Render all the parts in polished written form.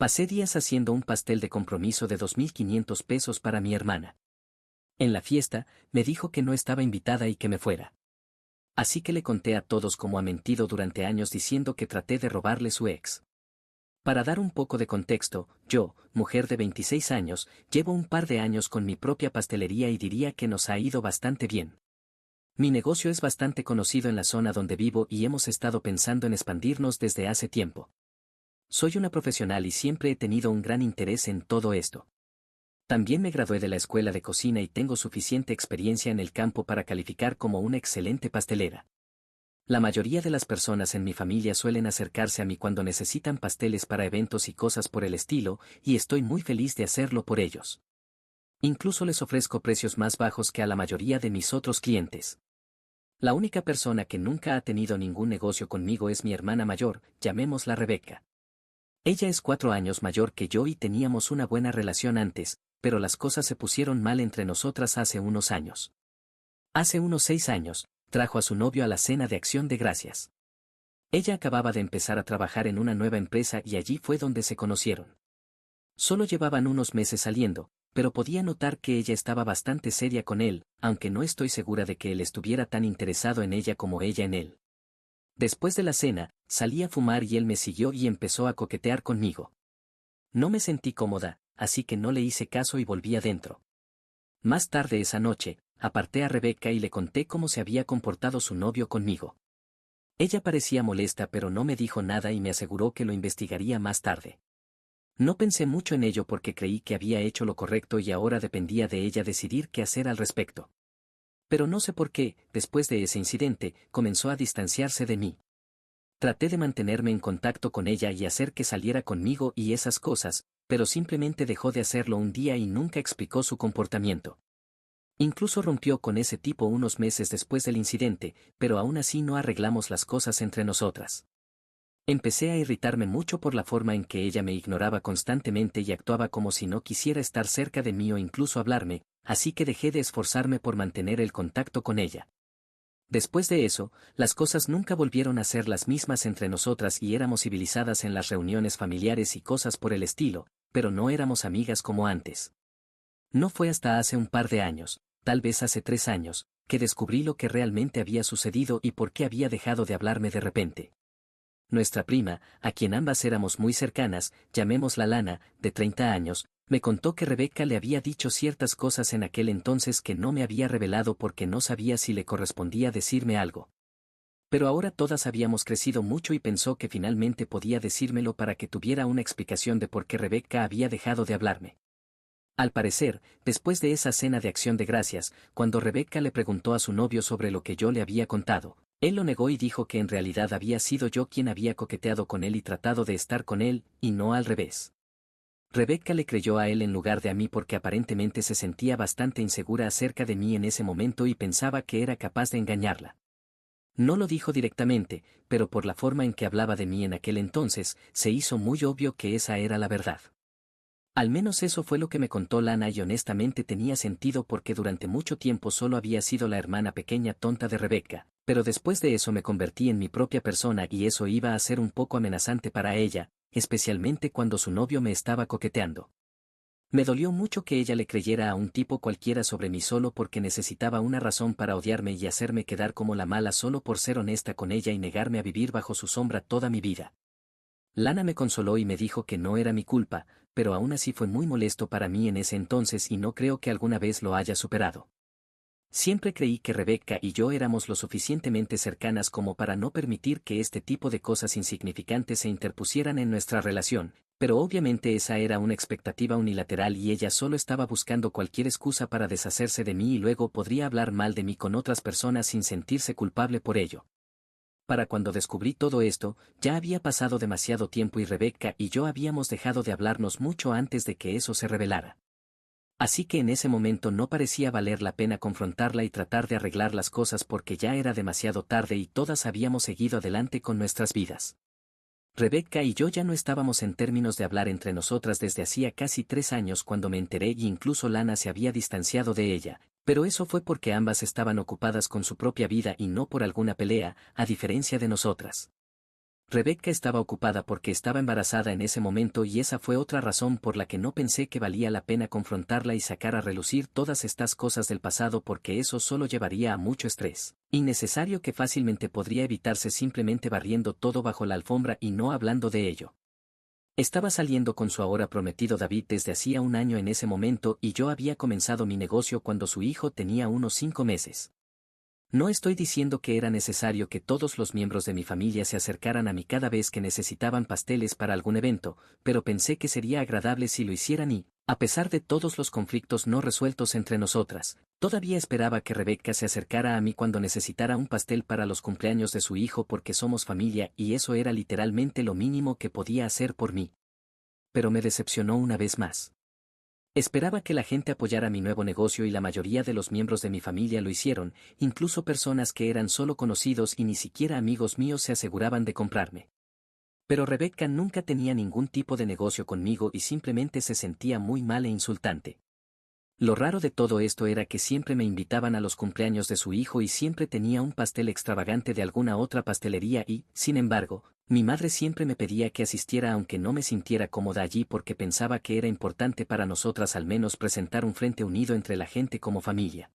Pasé días haciendo un pastel de compromiso de 2.500 pesos para mi hermana. En la fiesta, me dijo que no estaba invitada y que me fuera. Así que le conté a todos cómo ha mentido durante años diciendo que traté de robarle su ex. Para dar un poco de contexto, yo, mujer de 26 años, llevo un par de años con mi propia pastelería y diría que nos ha ido bastante bien. Mi negocio es bastante conocido en la zona donde vivo y hemos estado pensando en expandirnos desde hace tiempo. Soy una profesional y siempre he tenido un gran interés en todo esto. También me gradué de la escuela de cocina y tengo suficiente experiencia en el campo para calificar como una excelente pastelera. La mayoría de las personas en mi familia suelen acercarse a mí cuando necesitan pasteles para eventos y cosas por el estilo, y estoy muy feliz de hacerlo por ellos. Incluso les ofrezco precios más bajos que a la mayoría de mis otros clientes. La única persona que nunca ha tenido ningún negocio conmigo es mi hermana mayor, llamémosla Rebeca. Ella es 4 años mayor que yo y teníamos una buena relación antes, pero las cosas se pusieron mal entre nosotras hace unos años. Hace unos 6 años, trajo a su novio a la cena de Acción de Gracias. Ella acababa de empezar a trabajar en una nueva empresa y allí fue donde se conocieron. Solo llevaban unos meses saliendo, pero podía notar que ella estaba bastante seria con él, aunque no estoy segura de que él estuviera tan interesado en ella como ella en él. Después de la cena, salí a fumar y él me siguió y empezó a coquetear conmigo. No me sentí cómoda, así que no le hice caso y volví adentro. Más tarde esa noche, aparté a Rebeca y le conté cómo se había comportado su novio conmigo. Ella parecía molesta pero no me dijo nada y me aseguró que lo investigaría más tarde. No pensé mucho en ello porque creí que había hecho lo correcto y ahora dependía de ella decidir qué hacer al respecto. Pero no sé por qué, después de ese incidente, comenzó a distanciarse de mí. Traté de mantenerme en contacto con ella y hacer que saliera conmigo y esas cosas, pero simplemente dejó de hacerlo un día y nunca explicó su comportamiento. Incluso rompió con ese tipo unos meses después del incidente, pero aún así no arreglamos las cosas entre nosotras. Empecé a irritarme mucho por la forma en que ella me ignoraba constantemente y actuaba como si no quisiera estar cerca de mí o incluso hablarme, así que dejé de esforzarme por mantener el contacto con ella. Después de eso, las cosas nunca volvieron a ser las mismas entre nosotras y éramos civilizadas en las reuniones familiares y cosas por el estilo, pero no éramos amigas como antes. No fue hasta hace un par de años, tal vez hace 3 años, que descubrí lo que realmente había sucedido y por qué había dejado de hablarme de repente. Nuestra prima, a quien ambas éramos muy cercanas, llamémosla Lana, de 30 años, me contó que Rebeca le había dicho ciertas cosas en aquel entonces que no me había revelado porque no sabía si le correspondía decirme algo. Pero ahora todas habíamos crecido mucho y pensó que finalmente podía decírmelo para que tuviera una explicación de por qué Rebeca había dejado de hablarme. Al parecer, después de esa cena de Acción de Gracias, cuando Rebeca le preguntó a su novio sobre lo que yo le había contado, él lo negó y dijo que en realidad había sido yo quien había coqueteado con él y tratado de estar con él, y no al revés. Rebeca le creyó a él en lugar de a mí porque aparentemente se sentía bastante insegura acerca de mí en ese momento y pensaba que era capaz de engañarla. No lo dijo directamente, pero por la forma en que hablaba de mí en aquel entonces, se hizo muy obvio que esa era la verdad. Al menos eso fue lo que me contó Lana y honestamente tenía sentido porque durante mucho tiempo solo había sido la hermana pequeña tonta de Rebeca, pero después de eso me convertí en mi propia persona y eso iba a ser un poco amenazante para ella, especialmente cuando su novio me estaba coqueteando. Me dolió mucho que ella le creyera a un tipo cualquiera sobre mí solo porque necesitaba una razón para odiarme y hacerme quedar como la mala solo por ser honesta con ella y negarme a vivir bajo su sombra toda mi vida. Lana me consoló y me dijo que no era mi culpa, pero aún así fue muy molesto para mí en ese entonces y no creo que alguna vez lo haya superado. Siempre creí que Rebeca y yo éramos lo suficientemente cercanas como para no permitir que este tipo de cosas insignificantes se interpusieran en nuestra relación, pero obviamente esa era una expectativa unilateral y ella solo estaba buscando cualquier excusa para deshacerse de mí y luego podría hablar mal de mí con otras personas sin sentirse culpable por ello. Para cuando descubrí todo esto, ya había pasado demasiado tiempo y Rebeca y yo habíamos dejado de hablarnos mucho antes de que eso se revelara. Así que en ese momento no parecía valer la pena confrontarla y tratar de arreglar las cosas porque ya era demasiado tarde y todas habíamos seguido adelante con nuestras vidas. Rebeca y yo ya no estábamos en términos de hablar entre nosotras desde hacía casi 3 años cuando me enteré y incluso Lana se había distanciado de ella, pero eso fue porque ambas estaban ocupadas con su propia vida y no por alguna pelea, a diferencia de nosotras. Rebecca estaba ocupada porque estaba embarazada en ese momento y esa fue otra razón por la que no pensé que valía la pena confrontarla y sacar a relucir todas estas cosas del pasado porque eso solo llevaría a mucho estrés, innecesario que fácilmente podría evitarse simplemente barriendo todo bajo la alfombra y no hablando de ello. Estaba saliendo con su ahora prometido David desde hacía un año en ese momento y yo había comenzado mi negocio cuando su hijo tenía unos 5 meses. No estoy diciendo que era necesario que todos los miembros de mi familia se acercaran a mí cada vez que necesitaban pasteles para algún evento, pero pensé que sería agradable si lo hicieran y, a pesar de todos los conflictos no resueltos entre nosotras, todavía esperaba que Rebeca se acercara a mí cuando necesitara un pastel para los cumpleaños de su hijo porque somos familia y eso era literalmente lo mínimo que podía hacer por mí. Pero me decepcionó una vez más. Esperaba que la gente apoyara mi nuevo negocio y la mayoría de los miembros de mi familia lo hicieron, incluso personas que eran solo conocidos y ni siquiera amigos míos se aseguraban de comprarme. Pero Rebecca nunca tenía ningún tipo de negocio conmigo y simplemente se sentía muy mal e insultante. Lo raro de todo esto era que siempre me invitaban a los cumpleaños de su hijo y siempre tenía un pastel extravagante de alguna otra pastelería y, sin embargo, mi madre siempre me pedía que asistiera aunque no me sintiera cómoda allí porque pensaba que era importante para nosotras al menos presentar un frente unido entre la gente como familia.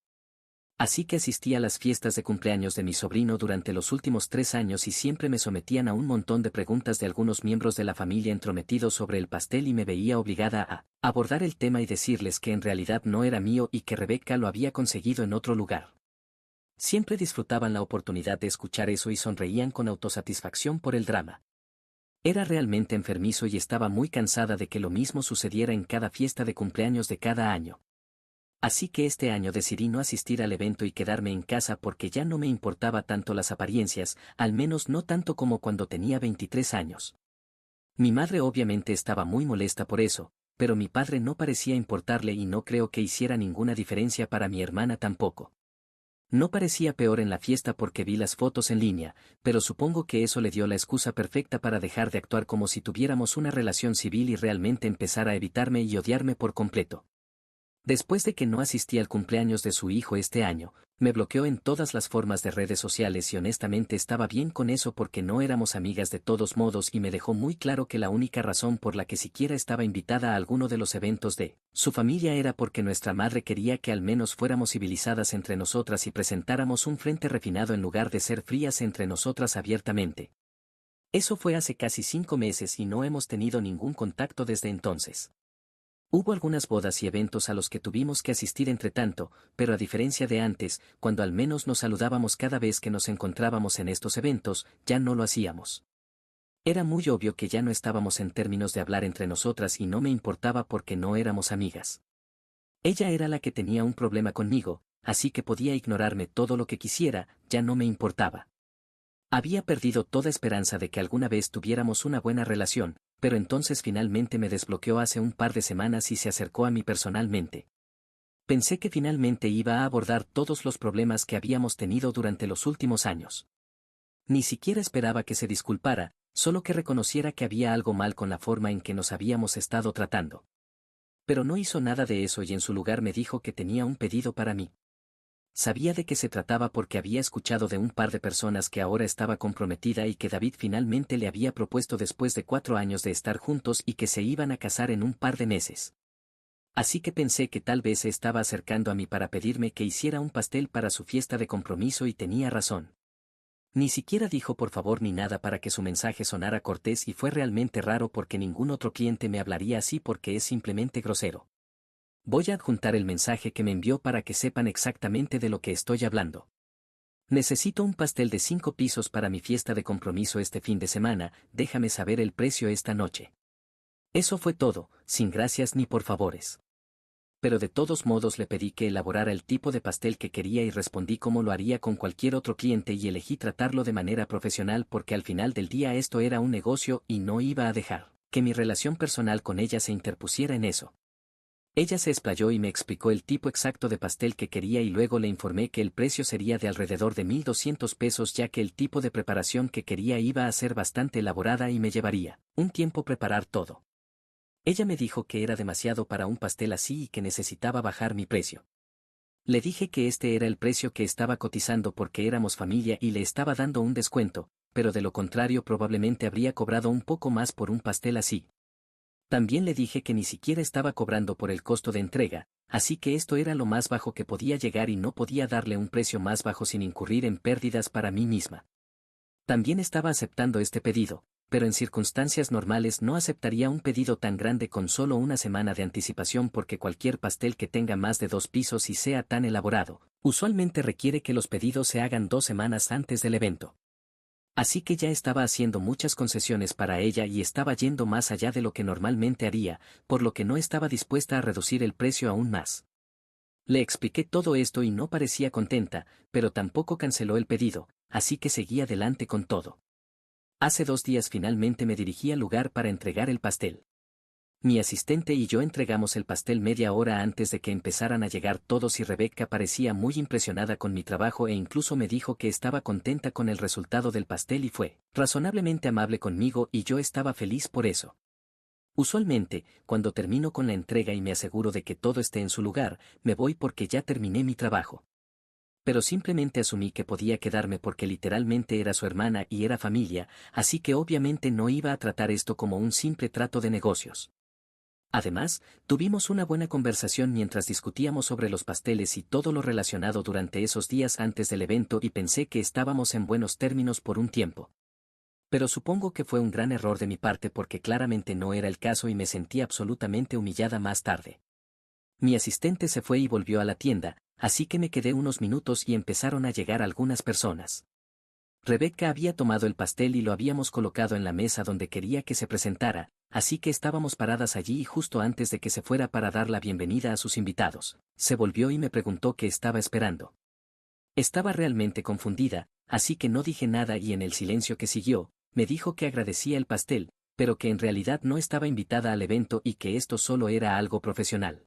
Así que asistí a las fiestas de cumpleaños de mi sobrino durante los últimos 3 años y siempre me sometían a un montón de preguntas de algunos miembros de la familia entrometidos sobre el pastel y me veía obligada a abordar el tema y decirles que en realidad no era mío y que Rebeca lo había conseguido en otro lugar. Siempre disfrutaban la oportunidad de escuchar eso y sonreían con autosatisfacción por el drama. Era realmente enfermizo y estaba muy cansada de que lo mismo sucediera en cada fiesta de cumpleaños de cada año. Así que este año decidí no asistir al evento y quedarme en casa porque ya no me importaba tanto las apariencias, al menos no tanto como cuando tenía 23 años. Mi madre obviamente estaba muy molesta por eso, pero mi padre no parecía importarle y no creo que hiciera ninguna diferencia para mi hermana tampoco. No parecía peor en la fiesta porque vi las fotos en línea, pero supongo que eso le dio la excusa perfecta para dejar de actuar como si tuviéramos una relación civil y realmente empezar a evitarme y odiarme por completo. Después de que no asistí al cumpleaños de su hijo este año, me bloqueó en todas las formas de redes sociales y honestamente estaba bien con eso porque no éramos amigas de todos modos y me dejó muy claro que la única razón por la que siquiera estaba invitada a alguno de los eventos de su familia era porque nuestra madre quería que al menos fuéramos civilizadas entre nosotras y presentáramos un frente refinado en lugar de ser frías entre nosotras abiertamente. Eso fue hace casi 5 meses y no hemos tenido ningún contacto desde entonces. Hubo algunas bodas y eventos a los que tuvimos que asistir entre tanto, pero a diferencia de antes, cuando al menos nos saludábamos cada vez que nos encontrábamos en estos eventos, ya no lo hacíamos. Era muy obvio que ya no estábamos en términos de hablar entre nosotras y no me importaba porque no éramos amigas. Ella era la que tenía un problema conmigo, así que podía ignorarme todo lo que quisiera, ya no me importaba. Había perdido toda esperanza de que alguna vez tuviéramos una buena relación, pero entonces finalmente me desbloqueó hace un par de semanas y se acercó a mí personalmente. Pensé que finalmente iba a abordar todos los problemas que habíamos tenido durante los últimos años. Ni siquiera esperaba que se disculpara, solo que reconociera que había algo mal con la forma en que nos habíamos estado tratando. Pero no hizo nada de eso y en su lugar me dijo que tenía un pedido para mí. Sabía de qué se trataba porque había escuchado de un par de personas que ahora estaba comprometida y que David finalmente le había propuesto después de 4 años de estar juntos y que se iban a casar en un par de meses. Así que pensé que tal vez se estaba acercando a mí para pedirme que hiciera un pastel para su fiesta de compromiso y tenía razón. Ni siquiera dijo por favor ni nada para que su mensaje sonara cortés y fue realmente raro porque ningún otro cliente me hablaría así porque es simplemente grosero. Voy a adjuntar el mensaje que me envió para que sepan exactamente de lo que estoy hablando. Necesito un pastel de 5 pisos para mi fiesta de compromiso este fin de semana, déjame saber el precio esta noche. Eso fue todo, sin gracias ni por favores. Pero de todos modos le pedí que elaborara el tipo de pastel que quería y respondí cómo lo haría con cualquier otro cliente y elegí tratarlo de manera profesional porque al final del día esto era un negocio y no iba a dejar que mi relación personal con ella se interpusiera en eso. Ella se explayó y me explicó el tipo exacto de pastel que quería y luego le informé que el precio sería de alrededor de 1,200 pesos ya que el tipo de preparación que quería iba a ser bastante elaborada y me llevaría un tiempo preparar todo. Ella me dijo que era demasiado para un pastel así y que necesitaba bajar mi precio. Le dije que este era el precio que estaba cotizando porque éramos familia y le estaba dando un descuento, pero de lo contrario probablemente habría cobrado un poco más por un pastel así. También le dije que ni siquiera estaba cobrando por el costo de entrega, así que esto era lo más bajo que podía llegar y no podía darle un precio más bajo sin incurrir en pérdidas para mí misma. También estaba aceptando este pedido, pero en circunstancias normales no aceptaría un pedido tan grande con solo una semana de anticipación porque cualquier pastel que tenga más de 2 pisos y sea tan elaborado, usualmente requiere que los pedidos se hagan 2 semanas antes del evento. Así que ya estaba haciendo muchas concesiones para ella y estaba yendo más allá de lo que normalmente haría, por lo que no estaba dispuesta a reducir el precio aún más. Le expliqué todo esto y no parecía contenta, pero tampoco canceló el pedido, así que seguí adelante con todo. Hace 2 días finalmente me dirigí al lugar para entregar el pastel. Mi asistente y yo entregamos el pastel media hora antes de que empezaran a llegar todos y Rebecca parecía muy impresionada con mi trabajo e incluso me dijo que estaba contenta con el resultado del pastel y fue razonablemente amable conmigo y yo estaba feliz por eso. Usualmente, cuando termino con la entrega y me aseguro de que todo esté en su lugar, me voy porque ya terminé mi trabajo. Pero simplemente asumí que podía quedarme porque literalmente era su hermana y era familia, así que obviamente no iba a tratar esto como un simple trato de negocios. Además, tuvimos una buena conversación mientras discutíamos sobre los pasteles y todo lo relacionado durante esos días antes del evento y pensé que estábamos en buenos términos por un tiempo. Pero supongo que fue un gran error de mi parte porque claramente no era el caso y me sentí absolutamente humillada más tarde. Mi asistente se fue y volvió a la tienda, así que me quedé unos minutos y empezaron a llegar algunas personas. Rebecca había tomado el pastel y lo habíamos colocado en la mesa donde quería que se presentara, así que estábamos paradas allí y justo antes de que se fuera para dar la bienvenida a sus invitados, se volvió y me preguntó qué estaba esperando. Estaba realmente confundida, así que no dije nada y en el silencio que siguió, me dijo que agradecía el pastel, pero que en realidad no estaba invitada al evento y que esto solo era algo profesional.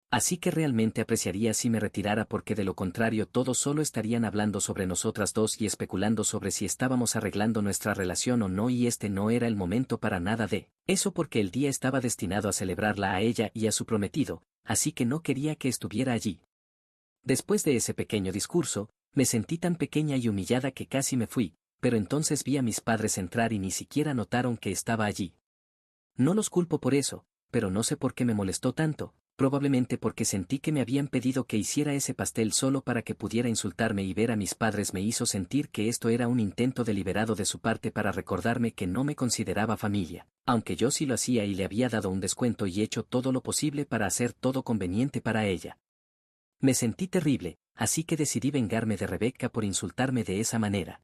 Así que realmente apreciaría si me retirara porque de lo contrario todos solo estarían hablando sobre nosotras dos y especulando sobre si estábamos arreglando nuestra relación o no y este no era el momento para nada de eso porque el día estaba destinado a celebrarla a ella y a su prometido, así que no quería que estuviera allí. Después de ese pequeño discurso, me sentí tan pequeña y humillada que casi me fui, pero entonces vi a mis padres entrar y ni siquiera notaron que estaba allí. No los culpo por eso, pero no sé por qué me molestó tanto, probablemente porque sentí que me habían pedido que hiciera ese pastel solo para que pudiera insultarme y ver a mis padres me hizo sentir que esto era un intento deliberado de su parte para recordarme que no me consideraba familia, aunque yo sí lo hacía y le había dado un descuento y hecho todo lo posible para hacer todo conveniente para ella. Me sentí terrible, así que decidí vengarme de Rebecca por insultarme de esa manera.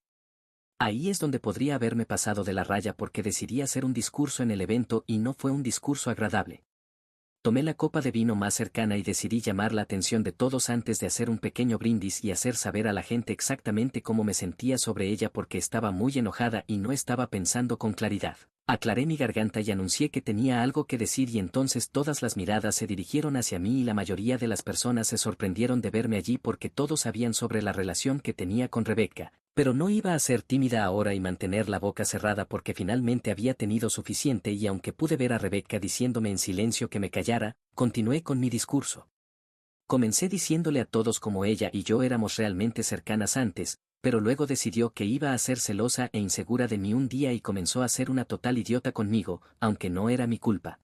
Ahí es donde podría haberme pasado de la raya porque decidí hacer un discurso en el evento y no fue un discurso agradable. Tomé la copa de vino más cercana y decidí llamar la atención de todos antes de hacer un pequeño brindis y hacer saber a la gente exactamente cómo me sentía sobre ella porque estaba muy enojada y no estaba pensando con claridad. Aclaré mi garganta y anuncié que tenía algo que decir y entonces todas las miradas se dirigieron hacia mí y la mayoría de las personas se sorprendieron de verme allí porque todos sabían sobre la relación que tenía con Rebecca, pero no iba a ser tímida ahora y mantener la boca cerrada porque finalmente había tenido suficiente y aunque pude ver a Rebecca diciéndome en silencio que me callara, continué con mi discurso. Comencé diciéndole a todos cómo ella y yo éramos realmente cercanas antes, pero luego decidió que iba a ser celosa e insegura de mí un día y comenzó a ser una total idiota conmigo, aunque no era mi culpa.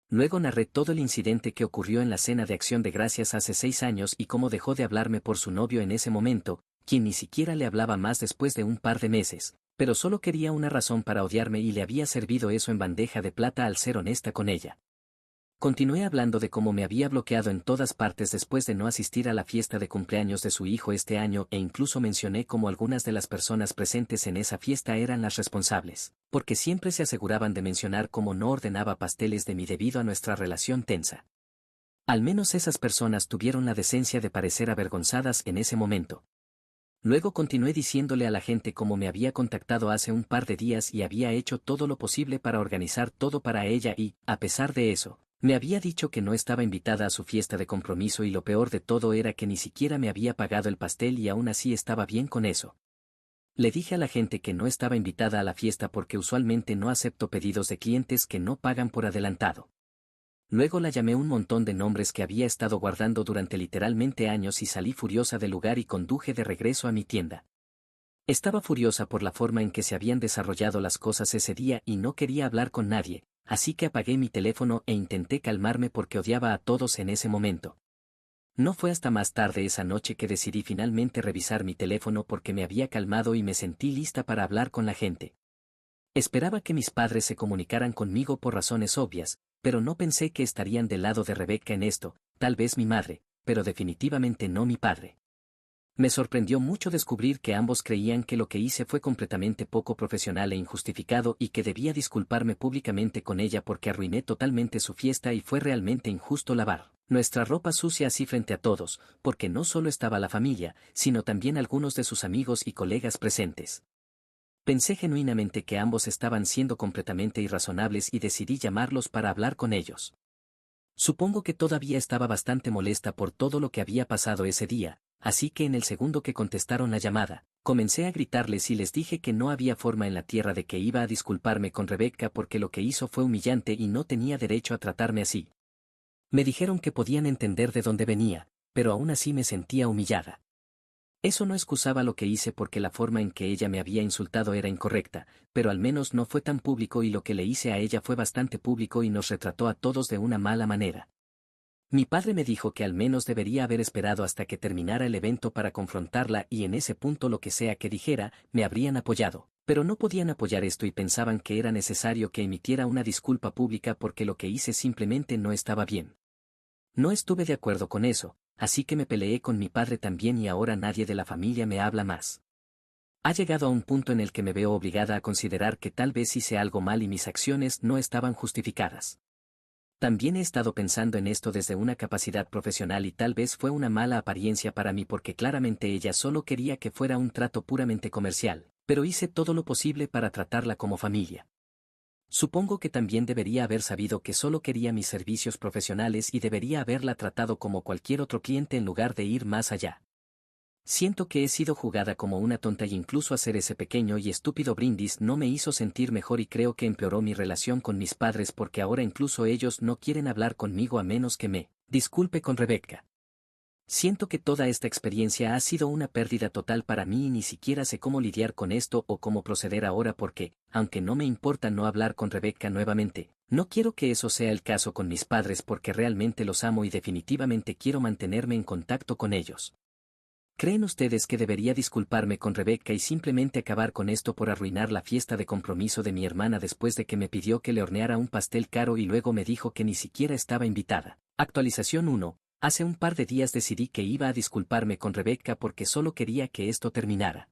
Luego narré todo el incidente que ocurrió en la cena de Acción de Gracias hace 6 años y cómo dejó de hablarme por su novio en ese momento, quien ni siquiera le hablaba más después de un par de meses, pero solo quería una razón para odiarme y le había servido eso en bandeja de plata al ser honesta con ella. Continué hablando de cómo me había bloqueado en todas partes después de no asistir a la fiesta de cumpleaños de su hijo este año e incluso mencioné cómo algunas de las personas presentes en esa fiesta eran las responsables, porque siempre se aseguraban de mencionar cómo no ordenaba pasteles de mí debido a nuestra relación tensa. Al menos esas personas tuvieron la decencia de parecer avergonzadas en ese momento. Luego continué diciéndole a la gente cómo me había contactado hace un par de días y había hecho todo lo posible para organizar todo para ella y, a pesar de eso, me había dicho que no estaba invitada a su fiesta de compromiso y lo peor de todo era que ni siquiera me había pagado el pastel y aún así estaba bien con eso. Le dije a la gente que no estaba invitada a la fiesta porque usualmente no acepto pedidos de clientes que no pagan por adelantado. Luego la llamé un montón de nombres que había estado guardando durante literalmente años y salí furiosa del lugar y conduje de regreso a mi tienda. Estaba furiosa por la forma en que se habían desarrollado las cosas ese día y no quería hablar con nadie, así que apagué mi teléfono e intenté calmarme porque odiaba a todos en ese momento. No fue hasta más tarde esa noche que decidí finalmente revisar mi teléfono porque me había calmado y me sentí lista para hablar con la gente. Esperaba que mis padres se comunicaran conmigo por razones obvias, pero no pensé que estarían del lado de Rebecca en esto, tal vez mi madre, pero definitivamente no mi padre. Me sorprendió mucho descubrir que ambos creían que lo que hice fue completamente poco profesional e injustificado y que debía disculparme públicamente con ella porque arruiné totalmente su fiesta y fue realmente injusto lavar nuestra ropa sucia así frente a todos, porque no solo estaba la familia, sino también algunos de sus amigos y colegas presentes. Pensé genuinamente que ambos estaban siendo completamente irrazonables y decidí llamarlos para hablar con ellos. Supongo que todavía estaba bastante molesta por todo lo que había pasado ese día, así que en el segundo que contestaron la llamada, comencé a gritarles y les dije que no había forma en la tierra de que iba a disculparme con Rebecca porque lo que hizo fue humillante y no tenía derecho a tratarme así. Me dijeron que podían entender de dónde venía, pero aún así me sentía humillada. Eso no excusaba lo que hice porque la forma en que ella me había insultado era incorrecta, pero al menos no fue tan público y lo que le hice a ella fue bastante público y nos retrató a todos de una mala manera. Mi padre me dijo que al menos debería haber esperado hasta que terminara el evento para confrontarla y en ese punto lo que sea que dijera, me habrían apoyado, pero no podían apoyar esto y pensaban que era necesario que emitiera una disculpa pública porque lo que hice simplemente no estaba bien. No estuve de acuerdo con eso, así que me peleé con mi padre también y ahora nadie de la familia me habla más. Ha llegado a un punto en el que me veo obligada a considerar que tal vez hice algo mal y mis acciones no estaban justificadas. También he estado pensando en esto desde una capacidad profesional y tal vez fue una mala apariencia para mí porque claramente ella solo quería que fuera un trato puramente comercial, pero hice todo lo posible para tratarla como familia. Supongo que también debería haber sabido que solo quería mis servicios profesionales y debería haberla tratado como cualquier otro cliente en lugar de ir más allá. Siento que he sido jugada como una tonta y incluso hacer ese pequeño y estúpido brindis no me hizo sentir mejor y creo que empeoró mi relación con mis padres porque ahora incluso ellos no quieren hablar conmigo a menos que me disculpe con Rebecca. Siento que toda esta experiencia ha sido una pérdida total para mí y ni siquiera sé cómo lidiar con esto o cómo proceder ahora porque, aunque no me importa no hablar con Rebecca nuevamente, no quiero que eso sea el caso con mis padres porque realmente los amo y definitivamente quiero mantenerme en contacto con ellos. ¿Creen ustedes que debería disculparme con Rebecca y simplemente acabar con esto por arruinar la fiesta de compromiso de mi hermana después de que me pidió que le horneara un pastel caro y luego me dijo que ni siquiera estaba invitada? Actualización 1. Hace un par de días decidí que iba a disculparme con Rebecca porque solo quería que esto terminara.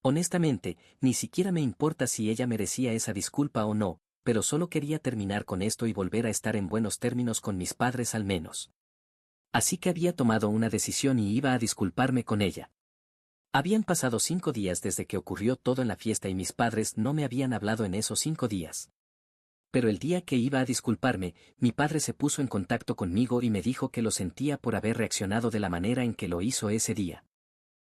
Honestamente, ni siquiera me importa si ella merecía esa disculpa o no, pero solo quería terminar con esto y volver a estar en buenos términos con mis padres al menos. Así que había tomado una decisión y iba a disculparme con ella. Habían pasado 5 días desde que ocurrió todo en la fiesta y mis padres no me habían hablado en esos 5 días. Pero el día que iba a disculparme, mi padre se puso en contacto conmigo y me dijo que lo sentía por haber reaccionado de la manera en que lo hizo ese día.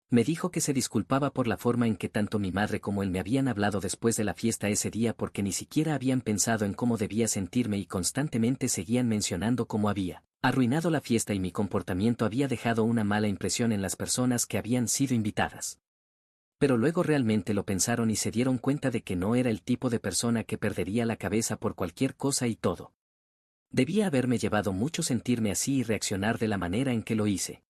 Me dijo que se disculpaba por la forma en que tanto mi madre como él me habían hablado después de la fiesta ese día porque ni siquiera habían pensado en cómo debía sentirme y constantemente seguían mencionando cómo había arruinado la fiesta y mi comportamiento había dejado una mala impresión en las personas que habían sido invitadas. Pero luego realmente lo pensaron y se dieron cuenta de que no era el tipo de persona que perdería la cabeza por cualquier cosa y todo. Debía haberme llevado mucho sentirme así y reaccionar de la manera en que lo hice.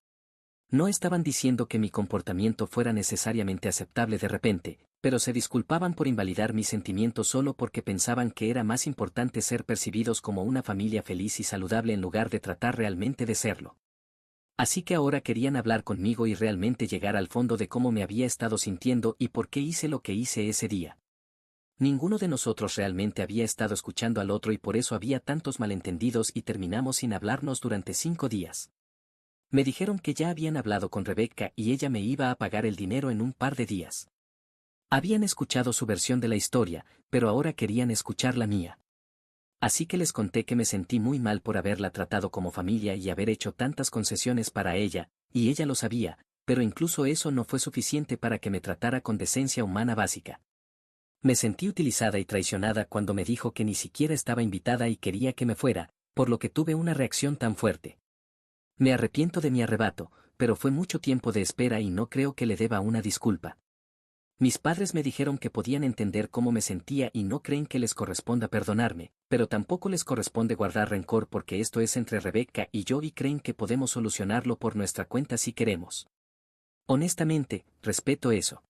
No estaban diciendo que mi comportamiento fuera necesariamente aceptable de repente, pero se disculpaban por invalidar mis sentimientos solo porque pensaban que era más importante ser percibidos como una familia feliz y saludable en lugar de tratar realmente de serlo. Así que ahora querían hablar conmigo y realmente llegar al fondo de cómo me había estado sintiendo y por qué hice lo que hice ese día. Ninguno de nosotros realmente había estado escuchando al otro y por eso había tantos malentendidos y terminamos sin hablarnos durante 5 días. Me dijeron que ya habían hablado con Rebecca y ella me iba a pagar el dinero en un par de días. Habían escuchado su versión de la historia, pero ahora querían escuchar la mía. Así que les conté que me sentí muy mal por haberla tratado como familia y haber hecho tantas concesiones para ella, y ella lo sabía, pero incluso eso no fue suficiente para que me tratara con decencia humana básica. Me sentí utilizada y traicionada cuando me dijo que ni siquiera estaba invitada y quería que me fuera, por lo que tuve una reacción tan fuerte. Me arrepiento de mi arrebato, pero fue mucho tiempo de espera y no creo que le deba una disculpa. Mis padres me dijeron que podían entender cómo me sentía y no creen que les corresponda perdonarme, pero tampoco les corresponde guardar rencor porque esto es entre Rebeca y yo y creen que podemos solucionarlo por nuestra cuenta si queremos. Honestamente, respeto eso.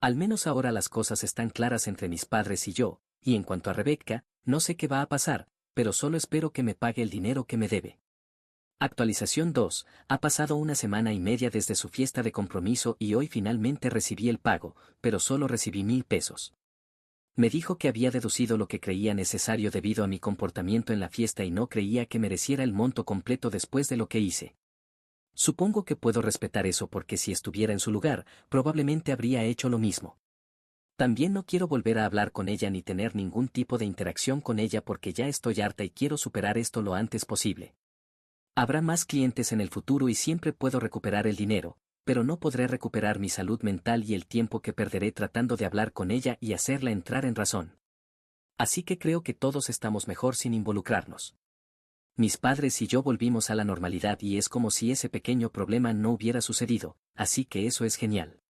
Al menos ahora las cosas están claras entre mis padres y yo, y en cuanto a Rebeca, no sé qué va a pasar, pero solo espero que me pague el dinero que me debe. Actualización 2. Ha pasado una semana y media desde su fiesta de compromiso y hoy finalmente recibí el pago, pero solo recibí 1,000 pesos. Me dijo que había deducido lo que creía necesario debido a mi comportamiento en la fiesta y no creía que mereciera el monto completo después de lo que hice. Supongo que puedo respetar eso porque si estuviera en su lugar, probablemente habría hecho lo mismo. También no quiero volver a hablar con ella ni tener ningún tipo de interacción con ella porque ya estoy harta y quiero superar esto lo antes posible. Habrá más clientes en el futuro y siempre puedo recuperar el dinero, pero no podré recuperar mi salud mental y el tiempo que perderé tratando de hablar con ella y hacerla entrar en razón. Así que creo que todos estamos mejor sin involucrarnos. Mis padres y yo volvimos a la normalidad y es como si ese pequeño problema no hubiera sucedido, así que eso es genial.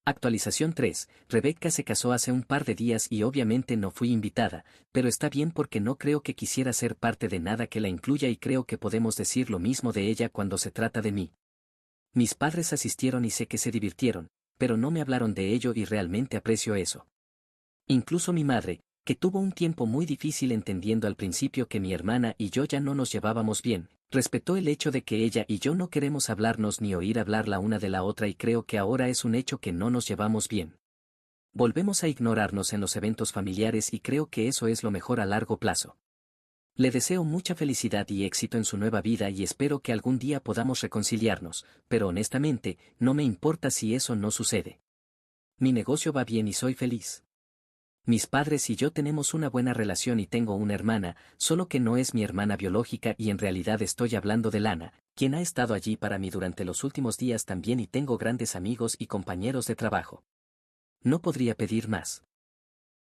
Actualización 3. Rebeca se casó hace un par de días y obviamente no fui invitada, pero está bien porque no creo que quisiera ser parte de nada que la incluya y creo que podemos decir lo mismo de ella cuando se trata de mí. Mis padres asistieron y sé que se divirtieron, pero no me hablaron de ello y realmente aprecio eso. Incluso mi madre, que tuvo un tiempo muy difícil entendiendo al principio que mi hermana y yo ya no nos llevábamos bien, respetó el hecho de que ella y yo no queremos hablarnos ni oír hablar la una de la otra y creo que ahora es un hecho que no nos llevamos bien. Volvemos a ignorarnos en los eventos familiares y creo que eso es lo mejor a largo plazo. Le deseo mucha felicidad y éxito en su nueva vida y espero que algún día podamos reconciliarnos, pero honestamente, no me importa si eso no sucede. Mi negocio va bien y soy feliz. Mis padres y yo tenemos una buena relación y tengo una hermana, solo que no es mi hermana biológica y en realidad estoy hablando de Lana, quien ha estado allí para mí durante los últimos días también y tengo grandes amigos y compañeros de trabajo. No podría pedir más.